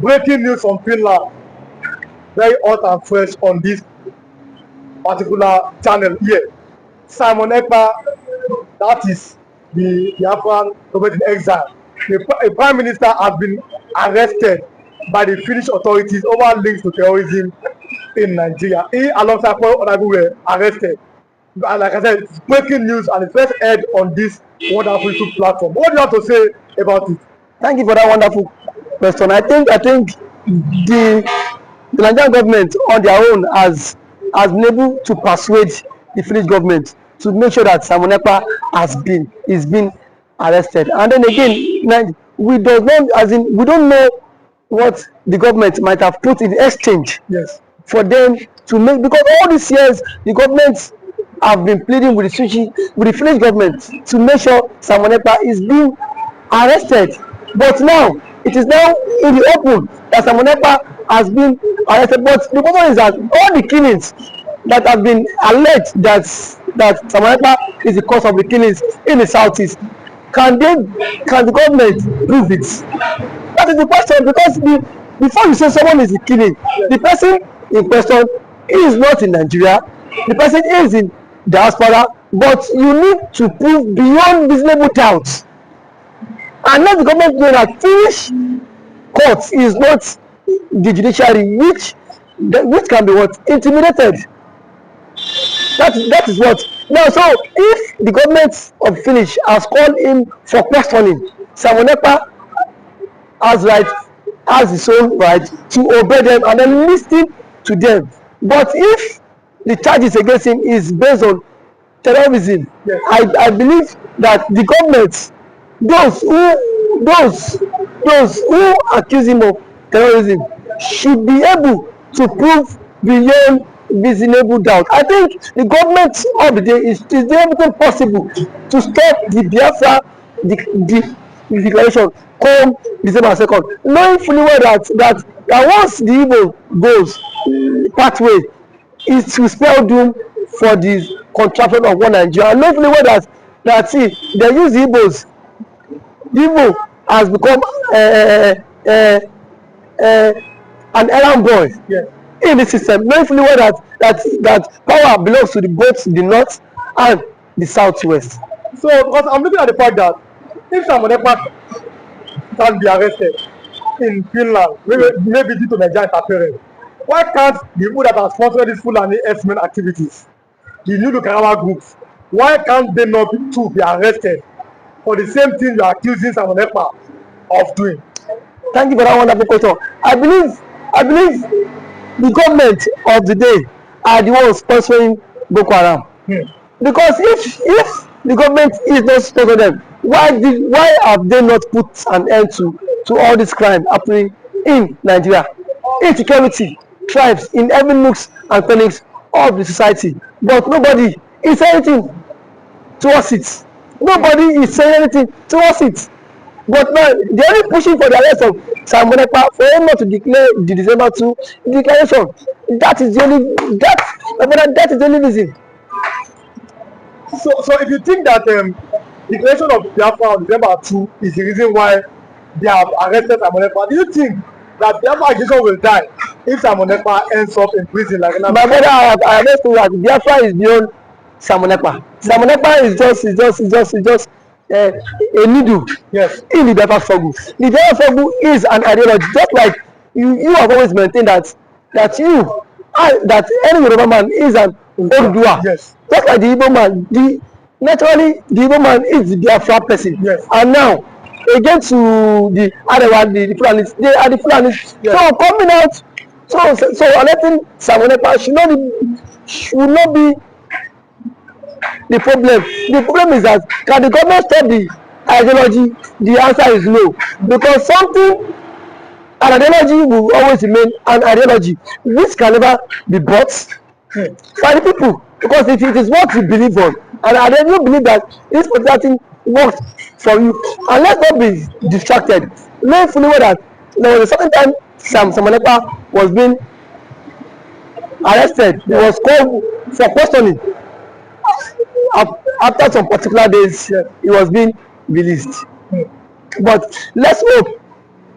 breaking news from Finland, very hot and fresh on this particular channel here. Simon Ekpa, that is the Biafran government in exile. The Prime Minister has been arrested by the Finnish authorities over links to terrorism in Nigeria. He, alongside four other people, were arrested. And like I said, it's breaking news and it's first aired on this wonderful YouTube platform. What do you have to say about it? Thank you for that wonderful question. I think the Nigerian government on their own has been able to persuade the Finnish government to make sure that Simon Ekpa is being arrested. And then again, we don't know what the government might have put in exchange for them to make, because all these years the government have been pleading with the Finnish government to make sure Simon Ekpa is being arrested. But now it is now in the open that Simon Ekpa has been arrested. But the problem is that all the killings that have been alleged that Simon Ekpa is the cause of the killings in the southeast, can the government prove it? That is the question, because before you say someone is killing, the person in question is not in Nigeria, the person is in diaspora, but you need to prove beyond reasonable doubt. And let the government know that Finnish court is not the judiciary which can be intimidated. That is what. Now, so if the government of Finnish has called him for questioning, Simon Ekpa has his own right to obey them and then listen to them. But if the charges against him is based on terrorism, I believe that the government, those who accuse him of terrorism, should be able to prove beyond reasonable doubt. I think the government of the day is doing everything possible to stop the Biafra declaration come December 2nd, knowing fully well that once the Igbo goes pathway is to spell doom for the contraction of one Nigeria. And knowing fully well that see, they use the Igbos. Igbo has become an errand boy in the system, knowing fully well that power belongs to both the north and the southwest. So, because I'm looking at the fact that if Simon Ekpa can be arrested in Finland, maybe due to Nigerian interference, why can't the people that are sponsoring these Fulani herdsmen activities, the new Lukarawa groups, why can't they not be arrested for the same thing you are accusing Simon Ekpa of doing? Thank you for that wonderful question. I believe the government of the day are the ones sponsoring Boko Haram. Because if the government is not sponsoring them, why have they not put an end to all this crime happening in Nigeria? Insecurity thrives in every nooks and crannies of the society, but nobody is saying anything towards it. Nobody is saying anything towards it. But now they are only pushing for the arrest of Simon Ekpa for him not to declare the December 2 declaration. That is the only reason. So if you think that declaration of Biafra on December 2 is the reason why they have arrested Simon Ekpa, do you think that Biafra accusation will die if Simon Ekpa ends up in prison like my brother? I understand that Biafra is beyond Simon Ekpa. Simon Ekpa is just a needle in the Biafra struggle. The Biafra struggle is an ideology, just like you have always maintained that any Yoruba man is an Oduduwa. Just like the Igbo man, naturally the Igbo man is the Biafra person. And now again to the Arewa, the Fulanis, they are the Fulanis. So coming out, so letting Simon Ekpa should not be the problem. The problem is that can the government stop the ideology? The answer is no, because an ideology will always remain an ideology which can never be bought by the people, because if it is what you believe on, and I don't believe that this particular thing works for you, and let's not be distracted. Knowing fully well that there was a certain time Simon Ekpa was being arrested, he was called for questioning. After some particular days, he was being released. But let's hope,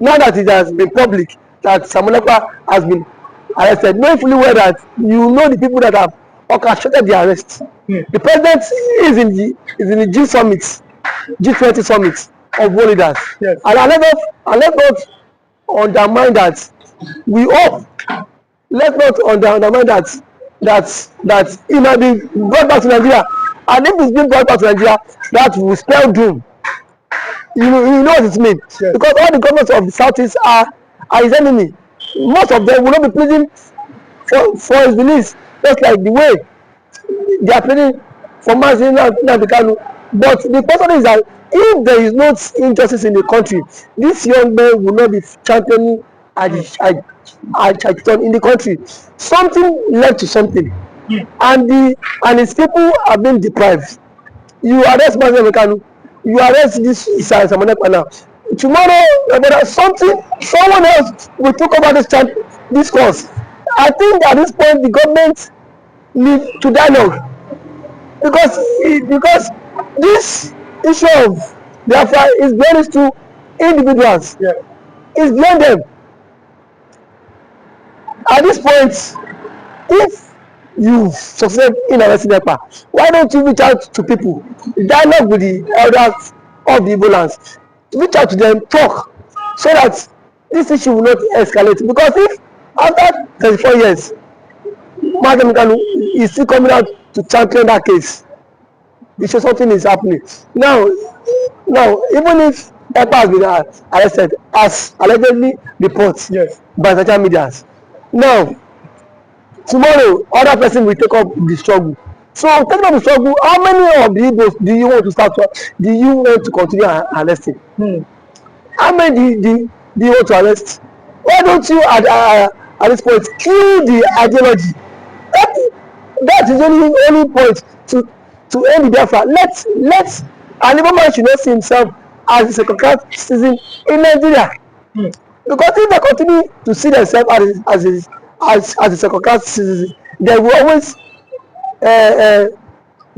now that it has been public, that Simon Ekpa has been arrested, knowing fully well that you know the people that have orchestrated the arrest. The president is in the G20 summit of world leaders. Yes. And let's not undermine that. We hope, let's not undermine that he might be brought back to Nigeria, and if he's being brought back to Nigeria, that will spell doom. You know what it means. Yes. Because all the governments of the southeast are his enemy. Most of them will not be pleading for his release, just like the way they are pleading for nnamdikanu. But the question is that if there is no injustice in the country, this young man will not be championing agitation in the country. Something led to something, and his people are being deprived. You arrest nnamdikanu, you arrest this Simon Ekpa now. Tomorrow, someone else will talk about this cause. I think at this point the government need to dialogue, because this issue of Biafra is beyond to individuals. Yeah. It's beyond them. At this point, if you succeed in arresting Ekpa, why don't you reach out to people, dialogue with the elders of the Igbo lands, reach out to them, talk, so that this issue will not escalate. Because if after 34 years, nnamdikanu is still coming out to champion that case, it shows something is happening. Now, even if Ekpa has been arrested, as allegedly reports, yes, by social media, now tomorrow other person will take up the struggle. So taking up the struggle, how many of the Igbos do you want to start? Do you want to continue arresting? How many do you want to arrest? Why don't you at this point kill the ideology? That is only point to end the Biafra. Let's an Igbo man should not see himself as a second-class citizen in Nigeria. Because if they continue to see themselves as a second-class citizen, they will always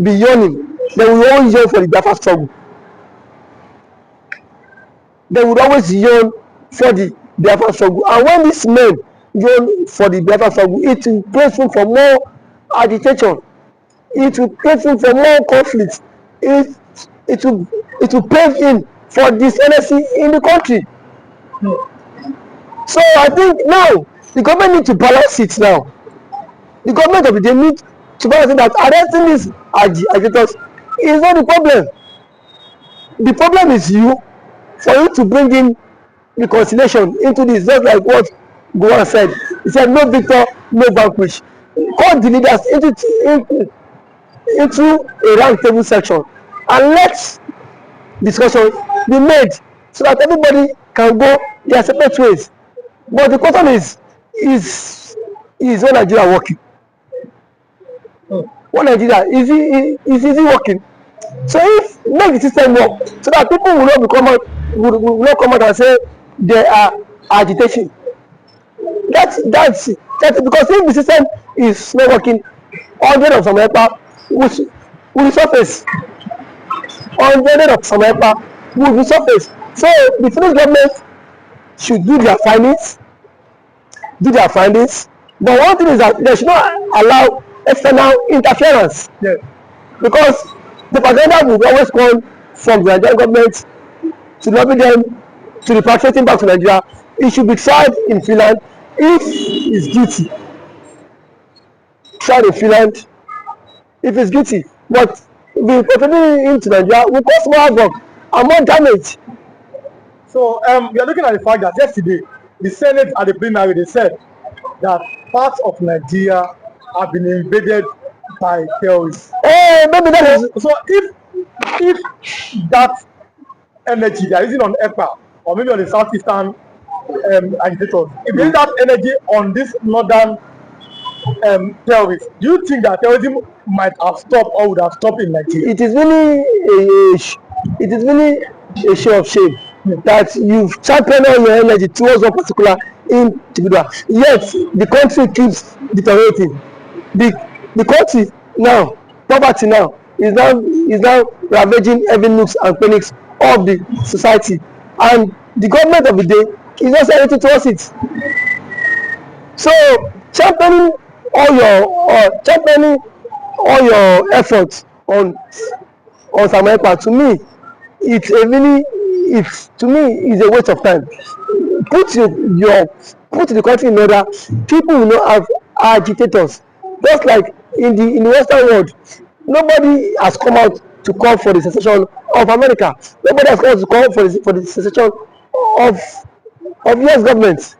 be yawning. They will always yearn for the Biafra struggle. They would always yearn for the Biafra struggle. And when these men yearn for the Biafra struggle, it will place room for more agitation. It will place room for more conflict. It will pave in for dishonesty in the country. So I think now the government need to balance it now. The government of the day need to balance it, that arresting these agitators is not the problem. The problem is for you to bring in reconciliation into this, just like what Gowan said. He said, no victor, no vanquish. Call the leaders into a round table section and let discussion be made so that everybody can go their separate ways. But the question is one Nigeria working? One Nigeria, is it working? So if make the system work so that people will not come out and say they are agitation. That's it. Because if the system is not working, 100 of some Ekpa will surface. 100 of some Ekpa will resurface. So the Finnish government should do their findings. But one thing is that they should not allow external interference. Yes. Because the propaganda will always come from the Nigerian government to lobby them to repatriating back to Nigeria. It should be tried in Filand. If he's guilty, tried in Filand if he's guilty. But the repatriating him to Nigeria will cause more havoc and more damage. So we are looking at the fact that yesterday the Senate at the plenary, they said that parts of Nigeria have been invaded by terrorists. Maybe that is... So if that energy they are using on Ekpa or maybe on the southeastern agitators, if they use that energy on this northern terrorists, do you think that terrorism might have stopped or would have stopped in Nigeria? It is really a show of shame that you've championed all your energy towards one particular individual, yet the country keeps deteriorating. The country now, poverty now is now ravaging every nooks and crannies of the society, and the government of the day He's not saying anything towards it. So championing all your efforts on Samuel Ekpa, to me, it's a really, it's a waste of time. Put the country in order. People will not have agitators. Just like in the Western world, nobody has come out to call for the secession of America. Nobody has come out to call for the secession of US government.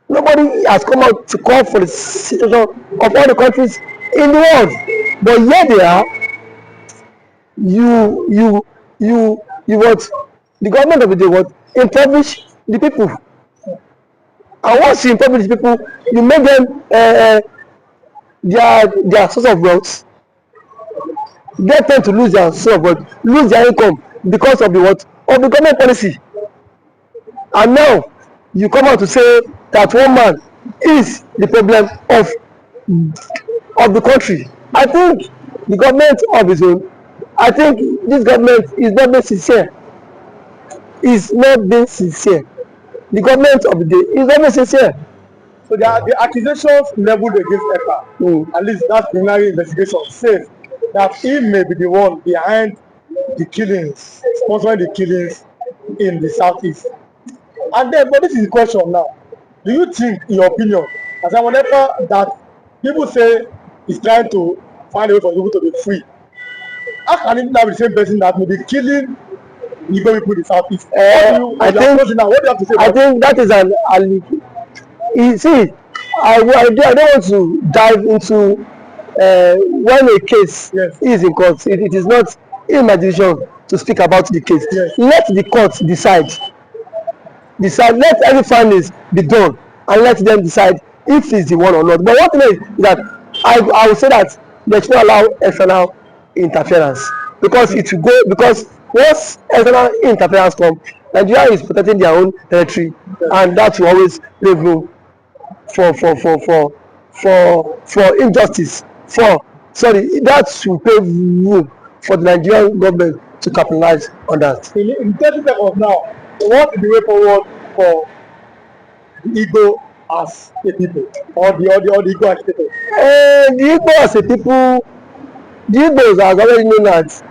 Nobody has come out to call for the secession of all the countries in the world. But here they are. You what? The government of the day what? Impoverish the people. And once you impoverish the people, you make them their source of wealth. Get them to lose their source of wealth, lose their income because of the what? Of the government policy. And now you come out to say that one man is the problem of the country. I think the government of his own, I think this government is not being sincere. Is not being sincere. The government of the day is not being sincere. So the accusations leveled against Ekpa, at least that preliminary investigation, says that he may be the one behind the killings, sponsoring the killings in the southeast. And then, but this is the question now. Do you think, in your opinion, as Simon Ekpa, that people say he's trying to find a way for people to be free? How can it now be the same person that may be killing Igbo people in the southeast? I think what do you have to say I think that is an you see, I don't want to dive into when a case is in court. It is not in my decision to speak about the case. Let the court decide. Let every findings be done and let them decide if it's the one or not. But what thing is that I will say that they should not allow external interference, because it will go, because once external interference comes, Nigeria is protecting their own territory, and that will always leave room for injustice. That will pave room for the Nigerian government to capitalize on that. In 30 seconds now, what is the way forward for the Igbo as a people, or the Igbo as a people? The Igbo as a people, the Igbos are already known that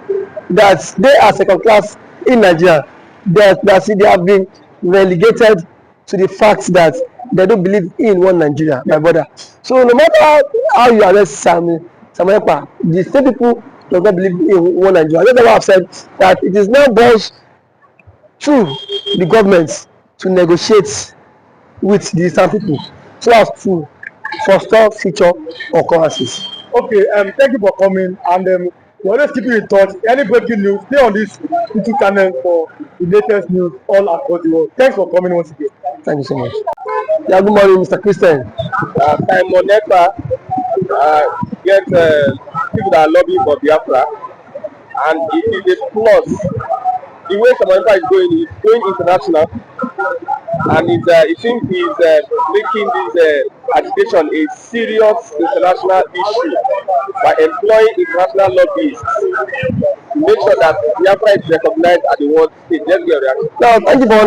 they are second class in Nigeria. That they have been relegated to the fact that they don't believe in one Nigeria, my brother. So no matter how you arrest Samuel Ekpa, the same people do not believe in one Nigeria. That's why I've said that it is now boils through the government to negotiate with the Eastern people so as to foster future occurrences. Okay, thank you for coming, and we're always keeping in touch. Any breaking news, stay on this YouTube channel for the latest news all across the world. Thanks for coming once again. Thank you so much. Yeah, good morning, Mr. Christian. Simon Ekpa get people that are lobbying for Biafra, and it is a plus. The way Simon Ekpa is going international, and it seems he's making this agitation a serious international issue by employing international lobbyists to make sure that Biafra is recognized at the world stage. Let's get a reaction. Now, thank you for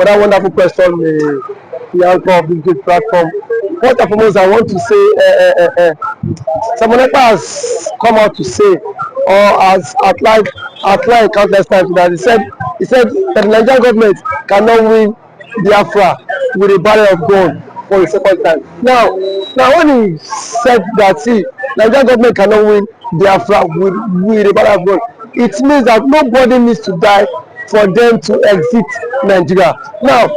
that wonderful question, Bianca of this platform. First and foremost, I want to say Simon Ekpa has come out to say, or has outlined countless times, that he said that the Nigerian government cannot win Biafra with a barrel of gun for the second time. Now when he said that, see, Nigerian government cannot win Biafra with a barrel of gun, it means that nobody needs to die for them to exit Nigeria. Now,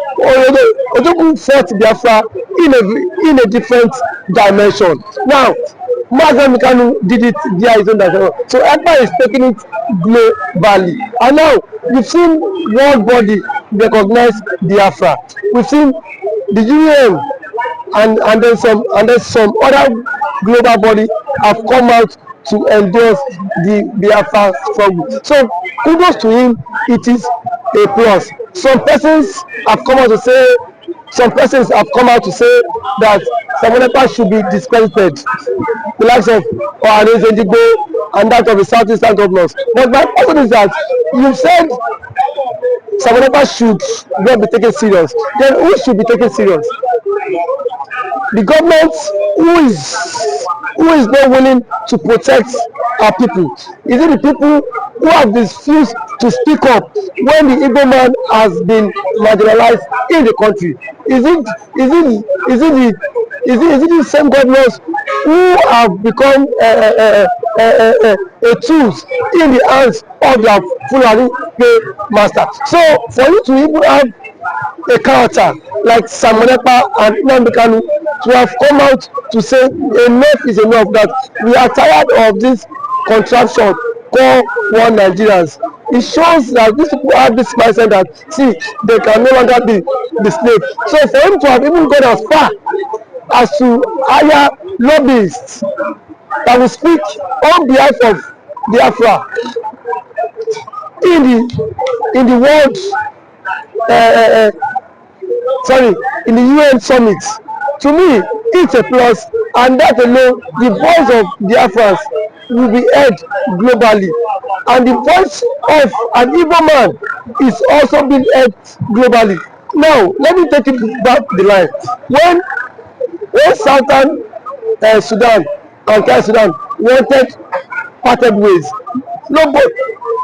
Ojukwu fought Biafra in a different dimension. Now, nnamdikanu did it via his own dimension. So Ekpa is taking it globally. And now, we've seen world body recognize Biafra. We've seen the UN and then some other global body have come out to endorse the Biafra struggle. So kudos to him, it is a plus. Some persons have come out to say that Simon Ekpa should be discredited, the likes of and that of the Southeastern governors. But my question is that you said Simon Ekpa should not be taken serious, then who should be taken serious? The government who is not willing to protect our people? Is it the people who have refused to speak up when the Igbo man has been marginalized in the country? Is it the same governors who have become a tools in the hands of their Fulani master? So for you to even have a character like Simon Ekpa and nnamdikanu to have come out to say enough is enough, that we are tired of this contraption called one Nigerians. It shows that these people have this mindset that see they can no longer be slave. So for him to have even gone as far as to hire lobbyists that will speak on behalf of Biafra in the world in the UN summit, to me it's a plus, and that alone the voice of Biafrans will be heard globally, and the voice of an Igbo man is also being heard globally. Now let me take it back the line. When Southern Sudan and South Sudan wanted parted ways,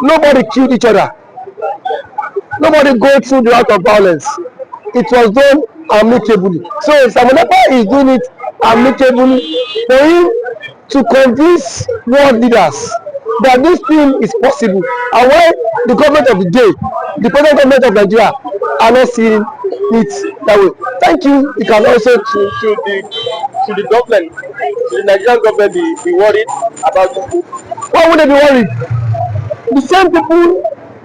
nobody killed each other. Nobody go through the route of violence. It was done amicably. So Simon Ekpa is doing it amicably for him to convince world leaders that this thing is possible. And why the government of the day, the present government of Nigeria, are not seeing it that way. Thank you. You can also to the government, to the Nigerian government be worried about this? Why would they be worried? The same people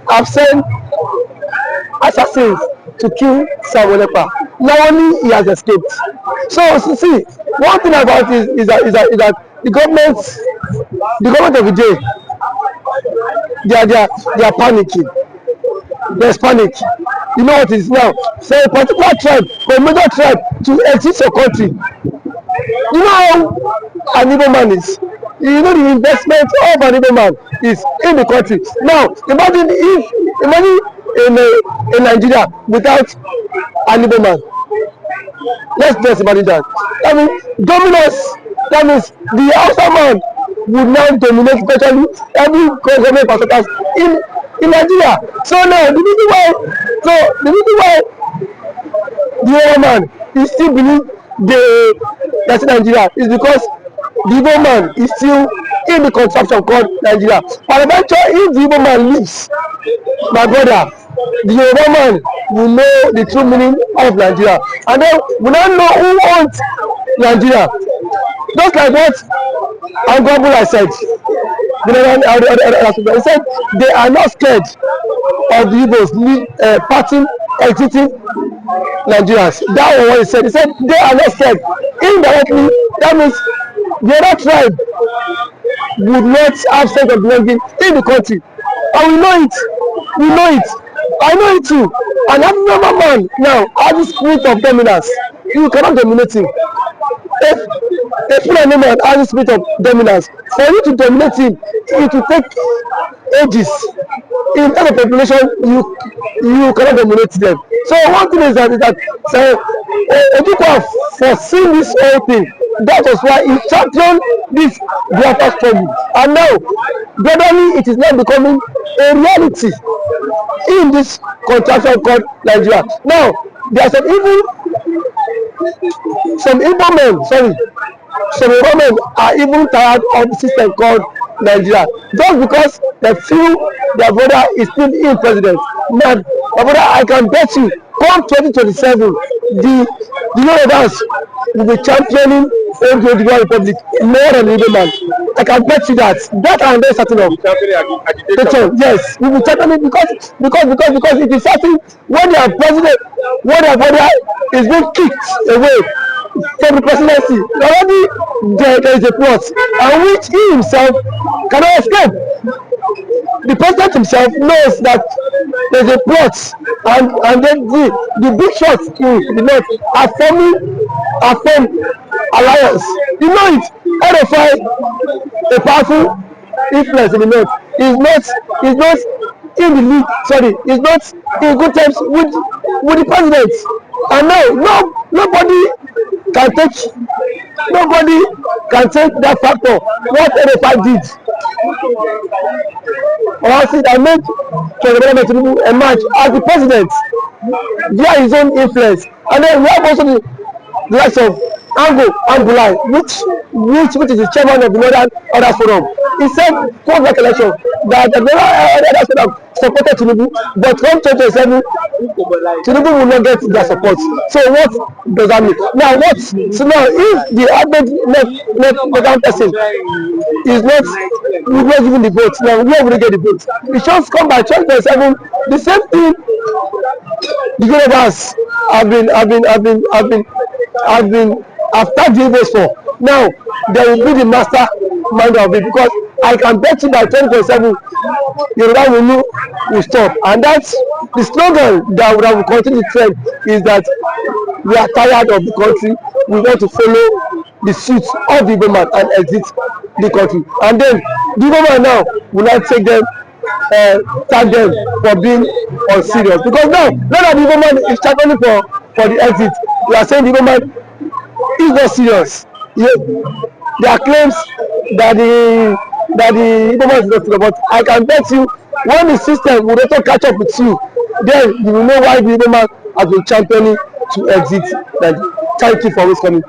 have sent assassins to kill Simon Ekpa. Now only he has escaped. So see, one thing about it is that the government of the day, they are panicking. There's panic. You know what it is now? So a particular tribe, a major tribe, to exit your country. You know how an Igbo man is. You know the investment of an Igbo man is in the country. Now imagine in Nigeria without an Igbo man. Let's just imagine that. I mean, dominance. That means the Hausa man would now dominate virtually every government perspective in Nigeria. So now the reason why the Igbo man is still believe that's Nigeria is because the Igbo man is still in the contraption called Nigeria. But eventually, if the Igbo man leaves, my brother, the Yoruba man will know the true meaning of Nigeria, and then we now know who owns Nigeria. Just like what Angwabula said, he said they are not scared of the Igbos parting, exiting Nigerians. That was what he said. He said they are not scared. Indirectly, that means the other tribe would not have sense of belonging in the country, and we know it. I know it too. And every man now has the spirit of dominance. You cannot dominate him. If a Fulani man has the spirit of dominance, for you to dominate him, it will take ages. In terms of population, you cannot dominate them. So one thing is that Ojukwu have foreseen this whole thing. That was why he championed this Biafra struggle. And now, gradually, it is now becoming a reality in this contraction called Nigeria. Now, there are some Igbo men are even tired of the system called Nigeria, just because they feel their brother is still in president. Man, my brother, I can bet you, come 2027, the Yorubas will be championing Ojukwu Republic more than the Igbo man. I can bet you that. That I am very certain of. Yes, we will championing because it is certain when their president, when their brother is being kicked away from the presidency, already there is a plot, and which he himself cannot escape. The president himself knows that there is a plot, and then the big shots in the north are forming alliance. You know it. RFI, a powerful influence in the north, is not in the league, sorry, is not in good terms with the president. And now nobody can that factor what NFI did. Or see that made President Tinubu emerge as the president via his own influence. And then we have also the likes of Ango Ambulai, which is the chairman of the Northern Others Forum. He said post that election that the Northern Others Forum supported Tinubu, but come 2027, Tinubu will not get their support. So what does that mean? Now if the average left person is not giving the vote, now where will they get the vote? It just come by 2027. The same thing the universe have tagged the votes for. Now they will be the master mind of it, because I can bet you by 2027 Yoruba will stop. And that's the slogan that will continue to trend, is that we are tired of the country, we want to follow the suit of the government and exit the country. And then the government now will not take them, tag them for being unserious, because now that the government is championing for the exit, we are saying the government is not serious. There are claims that the government is not serious, but I can bet you when the system will also catch up with you, then you will know why the government has been championing to exit. Thank you for always coming.